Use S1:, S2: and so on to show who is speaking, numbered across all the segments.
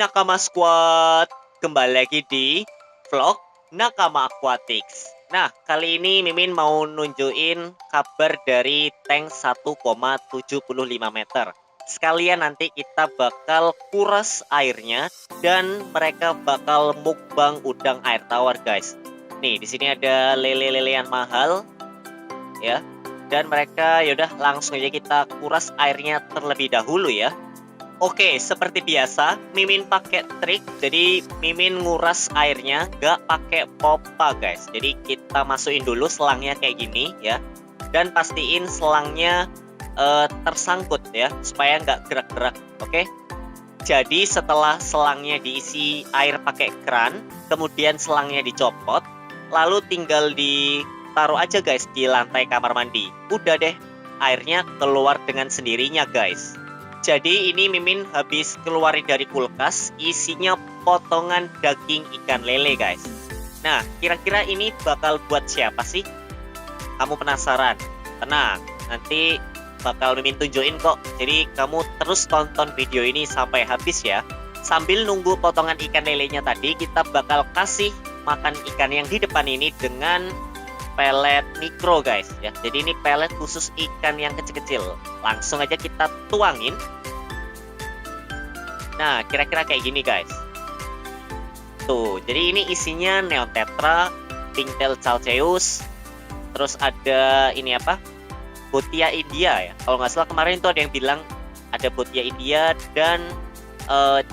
S1: Nakama Squad, kembali lagi di vlog Nakama Aquatics. Nah, kali ini Mimin mau nunjukin kabar dari tank 1,75 meter. Sekalian nanti kita bakal kuras airnya dan mereka bakal mukbang udang air tawar, guys. Nih, di sini ada lele-lelean mahal ya. Dan mereka yaudah langsung aja kita kuras airnya terlebih dahulu ya. Oke, seperti biasa, Mimin pakai trik. Jadi Mimin nguras airnya gak pakai pompa, guys. Jadi kita masukin dulu selangnya kayak gini ya, dan pastiin selangnya tersangkut ya, supaya nggak gerak-gerak. Oke. Jadi setelah selangnya diisi air pakai keran, kemudian selangnya dicopot, lalu tinggal ditaruh aja, guys, di lantai kamar mandi. Udah deh, airnya keluar dengan sendirinya, guys. Jadi ini Mimin habis keluarin dari kulkas, isinya potongan daging ikan lele, guys. Nah, kira-kira ini bakal buat siapa sih? Kamu penasaran? Tenang, nanti bakal Mimin tunjukin kok. Jadi kamu terus tonton video ini sampai habis ya. Sambil nunggu potongan ikan lelenya tadi, kita bakal kasih makan ikan yang di depan ini dengan pelet mikro, guys ya. Jadi ini pelet khusus ikan yang kecil-kecil. Langsung aja kita tuangin. Nah, kira-kira kayak gini, guys. Tuh, jadi ini isinya neon tetra, pinktail chalceus, terus ada ini apa? Botia India ya. Kalau nggak salah kemarin itu ada yang bilang ada Botia India dan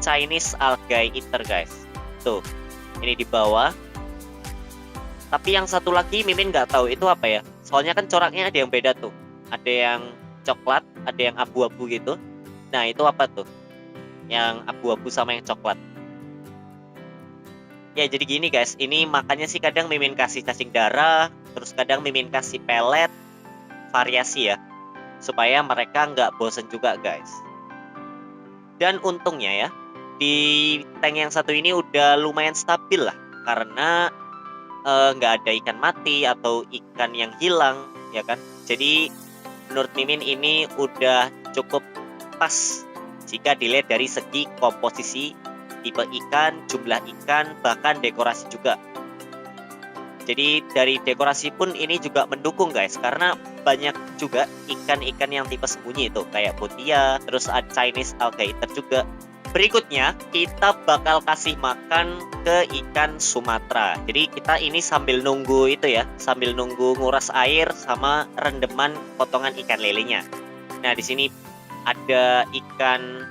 S1: Chinese algae eater, guys. Tuh, ini di bawah. Tapi yang satu lagi Mimin nggak tahu itu apa ya. Soalnya kan coraknya ada yang beda tuh. Ada yang coklat, ada yang abu-abu gitu. Nah, itu apa tuh? Yang abu-abu sama yang coklat. Ya, jadi gini, guys. Ini makanya sih kadang Mimin kasih cacing darah, terus kadang Mimin kasih pelet, variasi ya. Supaya mereka nggak bosen juga, guys. Dan untungnya ya, di tank yang satu ini udah lumayan stabil lah. Karena nggak ada ikan mati atau ikan yang hilang ya kan. Jadi menurut Mimin ini udah cukup pas jika dilihat dari segi komposisi, tipe ikan, jumlah ikan, bahkan dekorasi juga. Jadi dari dekorasi pun ini juga mendukung, guys, karena banyak juga ikan-ikan yang tipe sembunyi itu kayak botia, terus ada Chinese algae eater juga. Berikutnya kita bakal kasih makan ke ikan Sumatera. Jadi kita ini sambil nunggu itu ya, sambil nunggu nguras air sama rendeman potongan ikan lelenya. Nah, di sini ada ikan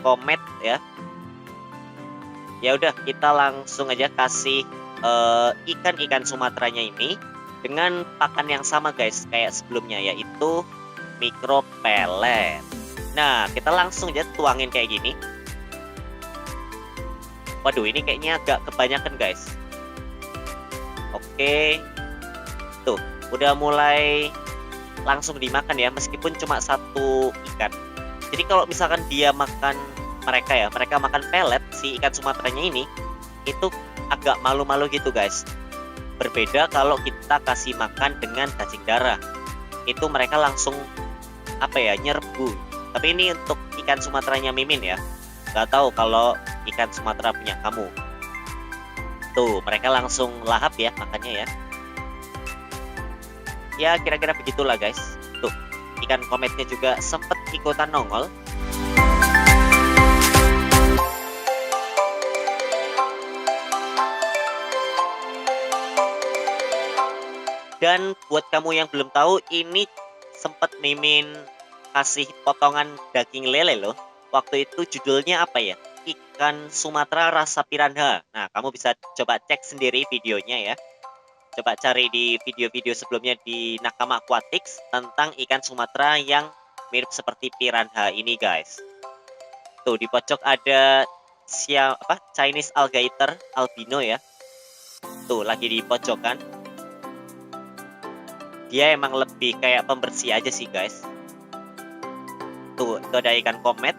S1: komet ya. Ya udah, kita langsung aja kasih ikan-ikan Sumateranya ini dengan pakan yang sama, guys, kayak sebelumnya, yaitu mikro pelet. Nah, kita langsung aja tuangin kayak gini. Waduh, ini kayaknya agak kebanyakan, guys. Oke. Tuh, udah mulai langsung dimakan ya, meskipun cuma satu ikan. Jadi kalau misalkan dia makan mereka makan pelet, si ikan Sumateranya ini, itu agak malu-malu gitu, guys. Berbeda kalau kita kasih makan dengan cacing darah. Itu mereka langsung nyerbu. Tapi ini untuk ikan Sumateranya Mimin ya. Gak tahu kalau ikan Sumatera punya kamu. Tuh, mereka langsung lahap ya makannya ya. Ya, kira-kira begitulah, guys. Tuh, ikan kometnya juga sempet ikutan nongol. Dan buat kamu yang belum tahu, ini sempet Mimin kasih potongan daging lele loh. Waktu itu judulnya apa ya? Ikan Sumatera rasa piranha. Nah, kamu bisa coba cek sendiri videonya ya. Coba cari di video-video sebelumnya di Nakama Aquatics tentang ikan Sumatera yang mirip seperti piranha ini, guys. Tuh, di pojok ada Chinese algae eater albino ya. Tuh, lagi di pojokan. Dia emang lebih kayak pembersih aja sih, guys. Tuh, itu ada ikan komet.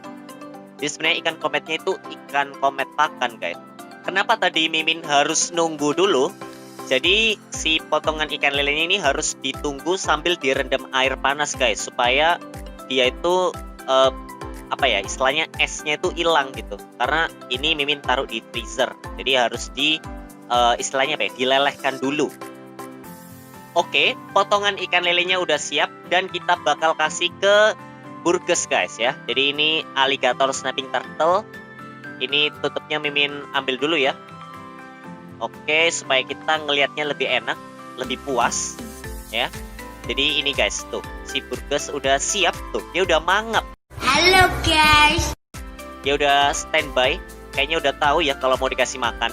S1: Jadi sebenarnya ikan kometnya itu ikan komet pakan, guys. Kenapa tadi Mimin harus nunggu dulu? Jadi si potongan ikan lelenya ini harus ditunggu sambil direndam air panas, guys, supaya dia itu apa ya, istilahnya esnya itu hilang gitu. Karena ini Mimin taruh di freezer. Jadi harus istilahnya apa ya, dilelehkan dulu. Oke, potongan ikan lelenya udah siap dan kita bakal kasih ke burgers guys ya. Jadi ini alligator snapping turtle. Ini tutupnya Mimin ambil dulu ya. Oke, supaya kita ngelihatnya lebih enak, lebih puas ya. Jadi ini guys, tuh si burgers udah siap tuh. Dia udah mangap.
S2: Halo guys.
S1: Dia udah standby. Kayaknya udah tahu ya kalau mau dikasih makan.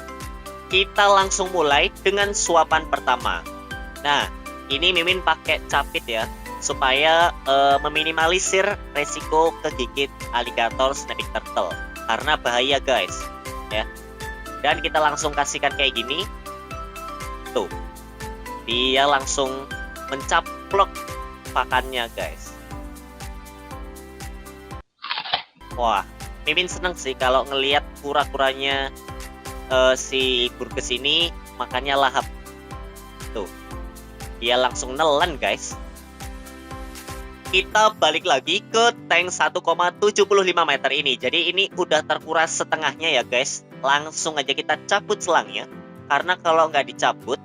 S1: Kita langsung mulai dengan suapan pertama. Nah, ini Mimin pakai capit ya, supaya meminimalisir resiko kegigit alligator snapping turtle. Karena bahaya guys, ya. Dan kita langsung kasihkan kayak gini. Tuh, dia langsung mencaplok pakannya guys. Wah, Mimin seneng sih kalau ngelihat kura-kuranya si burgers ini makannya lahap. Tuh, dia langsung nelen guys. Kita balik lagi ke tank 1,75 meter ini. Jadi ini udah terkuras setengahnya ya guys. Langsung aja kita cabut selangnya. Karena kalau nggak dicabut,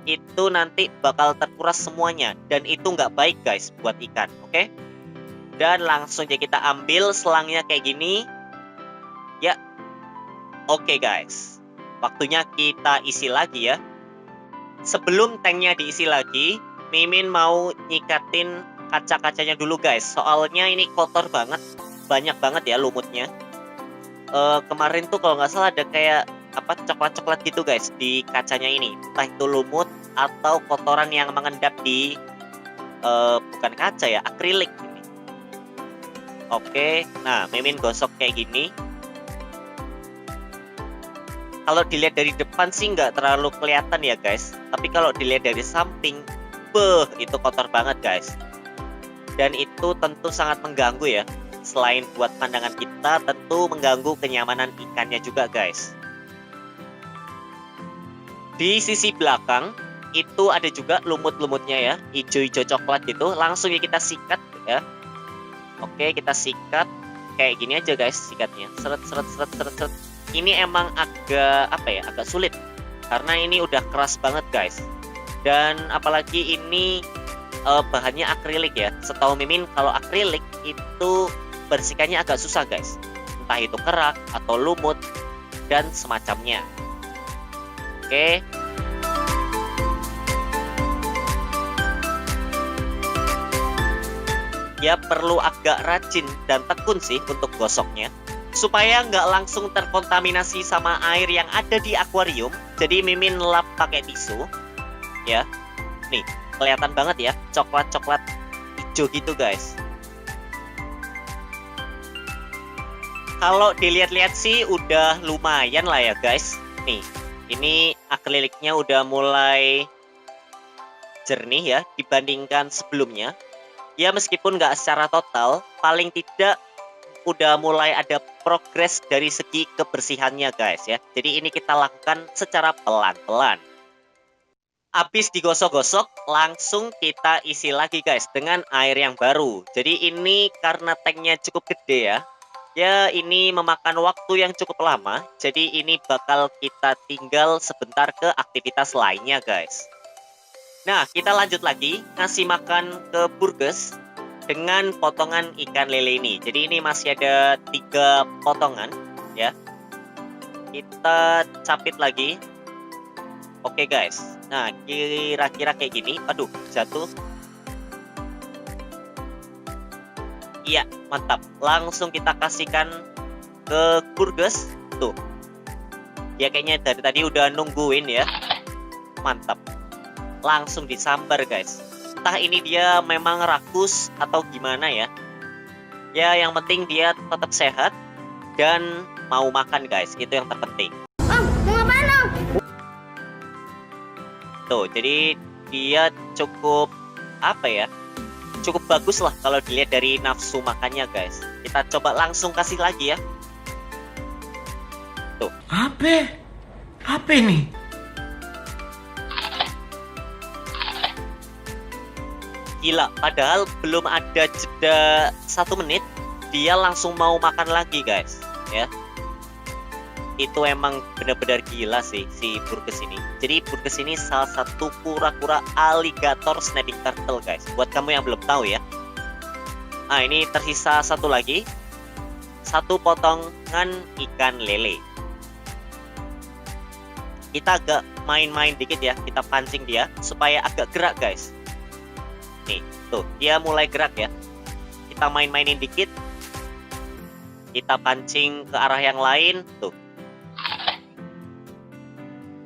S1: itu nanti bakal terkuras semuanya. Dan itu nggak baik guys buat ikan, oke? Dan langsung aja kita ambil selangnya kayak gini. Ya, oke guys. Waktunya kita isi lagi ya. Sebelum tanknya diisi lagi, Mimin mau nyikatin kaca-kacanya dulu guys. Soalnya ini kotor banget, banyak banget ya lumutnya. Kemarin tuh kalau nggak salah ada kayak apa coklat-coklat gitu guys di kacanya ini. Entah itu lumut atau kotoran yang mengendap di bukan kaca ya, akrilik ini. Oke, nah Mimin gosok kayak gini. Kalau dilihat dari depan sih nggak terlalu kelihatan ya guys. Tapi kalau dilihat dari samping, itu kotor banget guys. Dan itu tentu sangat mengganggu ya. Selain buat pandangan kita, tentu mengganggu kenyamanan ikannya juga guys. Di sisi belakang, itu ada juga lumut-lumutnya ya. Hijau-hijau coklat gitu. Langsung ya kita sikat ya. Oke, kita sikat. Kayak gini aja guys sikatnya. Seret, seret, seret, seret, seret. Ini emang agak apa ya, agak sulit karena ini udah keras banget guys. Dan apalagi ini bahannya akrilik ya. Setahu Mimin kalau akrilik itu bersihkannya agak susah guys. Entah itu kerak atau lumut dan semacamnya. Oke. Ya perlu agak rajin dan tekun sih untuk gosoknya, supaya nggak langsung terkontaminasi sama air yang ada di akuarium. Jadi Mimin lap pakai tisu ya. Nih kelihatan banget ya coklat-coklat hijau gitu guys. Kalau dilihat-lihat sih udah lumayan lah ya guys. Nih ini akriliknya udah mulai jernih ya dibandingkan sebelumnya. Ya meskipun nggak secara total, paling tidak udah mulai ada progres dari segi kebersihannya guys ya. Jadi ini kita lakukan secara pelan-pelan. Habis digosok-gosok, langsung kita isi lagi guys dengan air yang baru. Jadi ini karena tanknya cukup gede ya. Ya ini memakan waktu yang cukup lama. Jadi ini bakal kita tinggal sebentar ke aktivitas lainnya guys. Nah kita lanjut lagi ngasih makan ke burgers dengan potongan ikan lele ini. Jadi ini masih ada 3 potongan ya. Kita capit lagi. Oke guys. Nah kira-kira kayak gini. Aduh jatuh. Iya mantap. Langsung kita kasihkan ke burgers. Tuh. Ya kayaknya dari tadi udah nungguin ya. Mantap. Langsung disambar guys. Entah ini dia memang rakus atau gimana ya. Ya yang penting dia tetap sehat dan mau makan guys. Itu yang terpenting.
S2: Om, mau ngapain om?
S1: Tuh jadi dia cukup apa ya, cukup bagus lah kalau dilihat dari nafsu makannya guys. Kita coba langsung kasih lagi ya. Tuh.
S3: Apa ini?
S1: Gila, padahal belum ada jeda 1 menit dia langsung mau makan lagi guys ya. Itu emang benar-benar gila sih si Burgess ini. Jadi Burgess ini salah satu kura-kura alligator snapping turtle guys. Buat kamu yang belum tahu ya. Nah ini tersisa satu lagi, satu potongan ikan lele. Kita agak main-main dikit ya, kita pancing dia supaya agak gerak guys. Nih tuh dia mulai gerak ya. Kita main-mainin dikit, kita pancing ke arah yang lain tuh.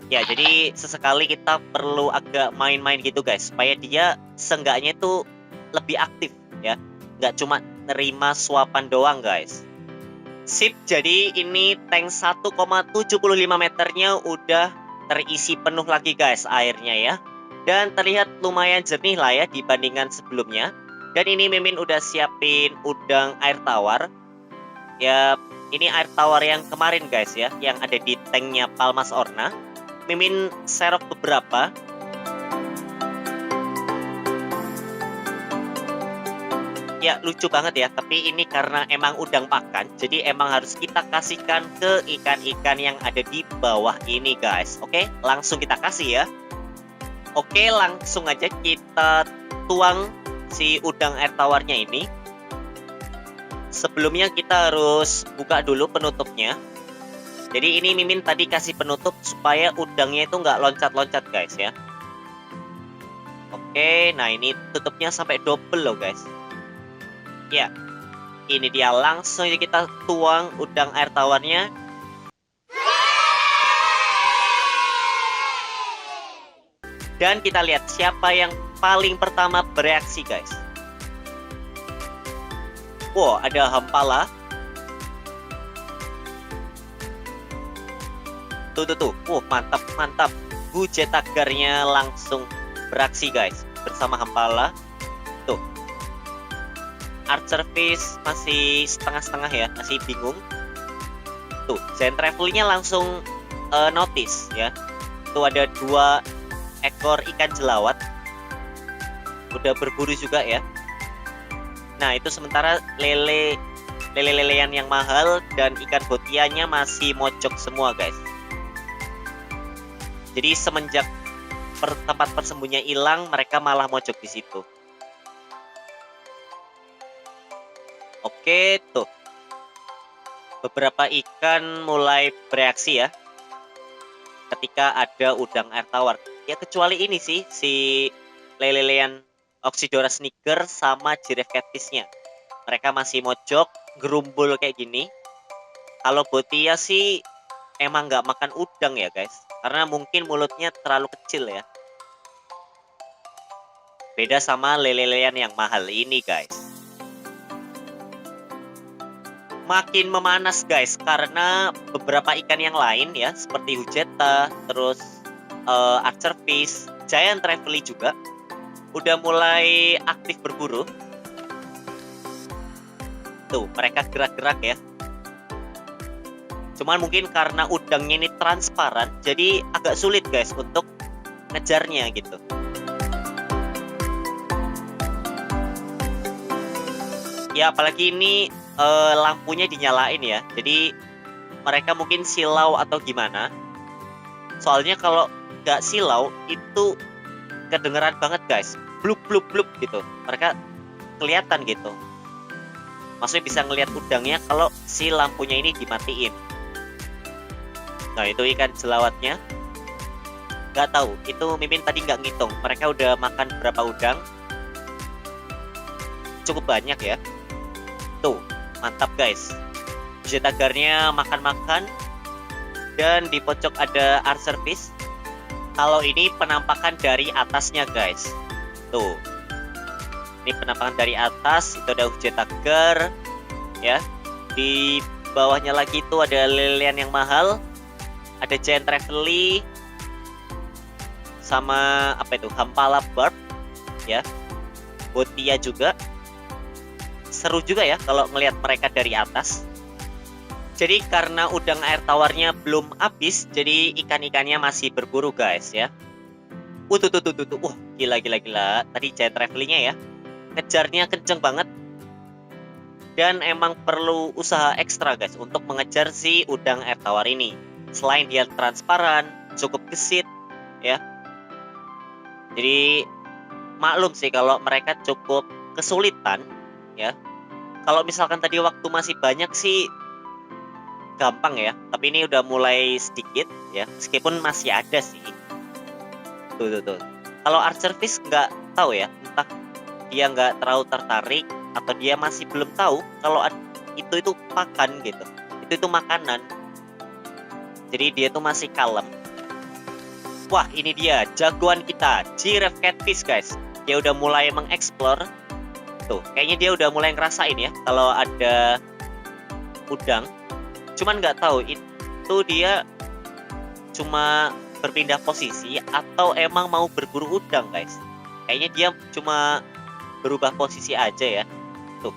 S1: Ya, jadi sesekali kita perlu agak main-main gitu guys, supaya dia seenggaknya itu lebih aktif ya. Nggak cuma nerima suapan doang guys. Sip, jadi ini tank 1,75 meternya udah terisi penuh lagi guys airnya ya. Dan terlihat lumayan jernih lah ya dibandingkan sebelumnya. Dan ini Mimin udah siapin udang air tawar. Ya, ini air tawar yang kemarin guys ya, yang ada di tanknya Palmas Orna. Mimin serok beberapa. Ya lucu banget ya, tapi ini karena emang udang pakan, jadi emang harus kita kasihkan ke ikan-ikan yang ada di bawah ini guys. Oke, langsung kita kasih ya. Oke, langsung aja kita tuang si udang air tawarnya ini. Sebelumnya kita harus buka dulu penutupnya. Jadi ini Mimin tadi kasih penutup supaya udangnya itu nggak loncat-loncat guys ya. Oke, nah ini tutupnya sampai double loh guys. Ya, ini dia, langsung aja kita tuang udang air tawarnya. Dan kita lihat siapa yang paling pertama bereaksi guys. Wow, ada Hampala. Tuh. Mantap, mantap. Bujet tagarnya langsung beraksi guys bersama Hampala. Tuh. Archer Fish masih setengah-setengah ya, masih bingung. Tuh, Giant Travelnya langsung notice ya. Tuh ada 2 ekor ikan jelawat. Udah berburu juga ya. Nah, itu sementara lele-lelean yang mahal dan ikan botianya masih mojok semua guys. Jadi semenjak tempat persembunyian hilang, mereka malah mojok di situ. Oke, tuh. Beberapa ikan mulai bereaksi ya. Ketika ada udang air tawar. Ya kecuali ini sih, si lele-lelean Oxydora snicker sama giraffe catfishnya. Mereka masih mojok, gerumbul kayak gini. Kalau botia sih emang nggak makan udang ya guys. Karena mungkin mulutnya terlalu kecil ya. Beda sama lele-lelean yang mahal ini guys. Makin memanas guys, karena beberapa ikan yang lain ya, seperti Hujeta, terus Archer Fish, Giant Trevally juga udah mulai aktif berburu. Tuh, mereka gerak-gerak ya. Cuman mungkin karena udangnya ini transparan, jadi agak sulit guys untuk ngejarnya gitu. Ya apalagi ini lampunya dinyalain ya. Jadi mereka mungkin silau atau gimana. Soalnya kalau nggak silau itu kedengeran banget guys. Blub blub blub gitu. Mereka kelihatan gitu. Maksudnya bisa ngelihat udangnya kalau si lampunya ini dimatiin. Nah itu ikan jelawatnya. Nggak tahu, itu Mimin tadi nggak ngitung. Mereka udah makan berapa udang. Cukup banyak ya. Tuh, mantap guys. Bujet tagarnya makan-makan. Dan di pojok ada Archer Fish. Kalau ini penampakan dari atasnya guys. Tuh. Ini penampakan dari atas. Itu ada bujet tagar. Ya. Di bawahnya lagi itu ada lelean yang mahal. Ada Giant Trevally. Sama apa itu? Hampala Barb. Ya. Botia juga. Seru juga ya kalau ngelihat mereka dari atas. Jadi karena udang air tawarnya belum habis, jadi ikan-ikannya masih berburu guys ya. Tuh. Gila. Tadi Giant Trevally-nya ya. Ngejarnya kenceng banget. dan emang perlu usaha ekstra guys untuk mengejar si udang air tawar ini. Selain dia transparan, cukup gesit ya. Jadi maklum sih kalau mereka cukup kesulitan ya. Kalau misalkan tadi waktu masih banyak sih gampang ya, tapi ini udah mulai sedikit ya, meskipun masih ada sih. Tuh. Kalau archer fish nggak tahu ya, entah dia nggak terlalu tertarik atau dia masih belum tahu kalau itu pakan gitu, itu makanan. Jadi dia tuh masih kalem. Wah, ini dia jagoan kita, giraffe catfish guys. Dia udah mulai mengeksplor. Tuh, kayaknya dia udah mulai ngerasain ya kalau ada udang. Cuman nggak tahu itu dia cuma berpindah posisi atau emang mau berburu udang guys. Kayaknya dia cuma berubah posisi aja ya. Tuh,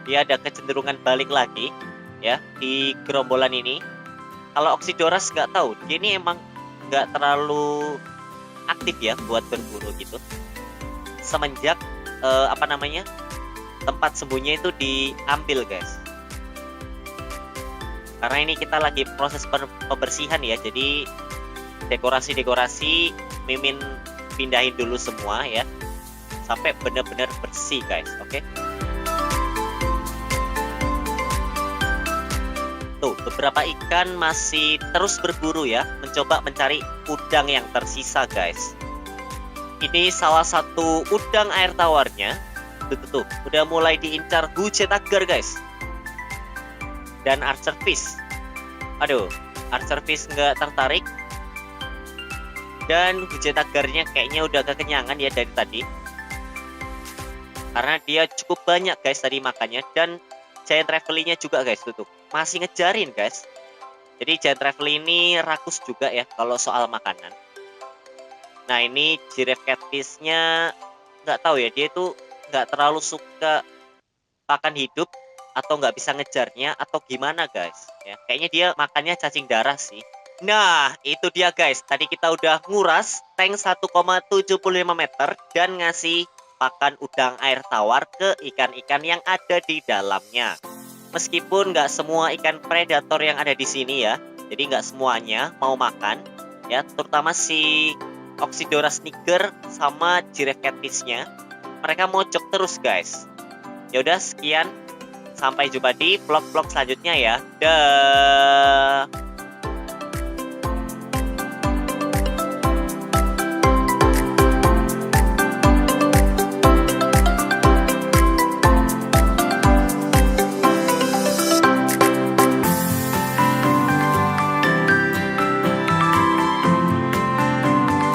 S1: dia ada kecenderungan balik lagi ya di gerombolan ini. Kalau Oxydoras nggak tahu, dia ini emang nggak terlalu aktif ya buat berburu gitu. Semenjak tempat sembunyi itu diambil guys. Karena ini kita lagi proses pembersihan ya, jadi dekorasi Mimin pindahin dulu semua ya, sampai benar-benar bersih guys. Oke. Tuh, beberapa ikan masih terus berburu ya, mencoba mencari udang yang tersisa guys. Ini salah satu udang air tawarnya. Tuh, udah mulai diincar Hujetagar guys. Dan archer fish. Aduh, archer fish nggak tertarik. Dan Hujetagarnya kayaknya udah kekenyangan ya dari tadi. Karena dia cukup banyak guys tadi makannya. Dan Giant Trevally-nya juga guys, tuh masih ngejarin guys. Jadi Giant Trevally ini rakus juga ya kalau soal makanan. Nah, ini giraffe catfish-nya nggak tahu ya, dia itu nggak terlalu suka pakan hidup atau nggak bisa ngejarnya atau gimana guys ya. Kayaknya dia makannya cacing darah sih. Nah, itu dia guys, tadi kita udah nguras tank 1,75 meter dan ngasih pakan udang air tawar ke ikan-ikan yang ada di dalamnya. Meskipun nggak semua ikan predator yang ada di sini ya, jadi nggak semuanya mau makan ya, terutama si Oxydoras niger sama giraffe catfish-nya. Mereka mocok terus guys. Ya udah, sekian, sampai jumpa di vlog-vlog selanjutnya ya. Dah.